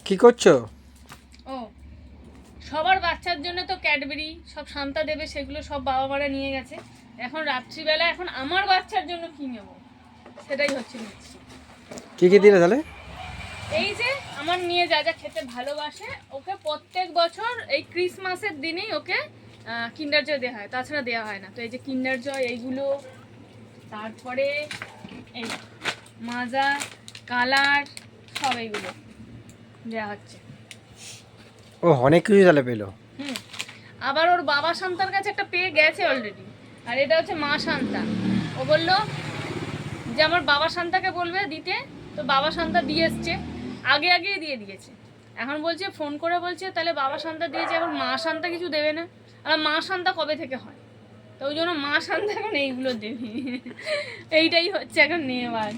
কি করছো? ও সবার বাচ্চার জন্য তো ক্যাডবেরি সব শান্তা দেবে, সেগুলো সব বাবা মারা নিয়ে গেছে। এখন রাত্রিবেলা এখন আমার বাচ্চার জন্য কি নেব সেটাই হচ্ছে নিচ্ছি। কি কি দিলে তাহলে? এই যে আমার মেয়ে যা যা খেতে ভালোবাসে, ওকে প্রত্যেক বছর এই ক্রিসমাসের দিনেই ওকে কিন্ডার জয় দেওয়া হয়, তাছাড়া দেওয়া হয় না। তো এই যে কিন্ডার জয় এইগুলো, তারপরে এই মাজা, কালার, সব এইগুলো দেওয়া হচ্ছে। ও অনেক কিছু তাহলে পেলো। হুম, আবার ওর বাবা শান্তার কাছে একটা পেয়ে গেছে অলরেডি। আর এটা হচ্ছে মা শান্তা। ও বললো যে আমার বাবা শান্তাকে বলবে দিতে, তো বাবা শান্তা দিয়ে এসছে, আগেই দিয়ে দিয়েছে। এখন বলছে, ফোন করে বলছে তাহলে বাবা শান্তা দিয়েছে, এখন মা শান্তা কিছু দেবে না। আর মা শান্তা কবে থেকে হয়, তো ওই জন্য মা শান্তা এখন এইগুলো দেবে। এইটাই হচ্ছে এখন নেওয়ার।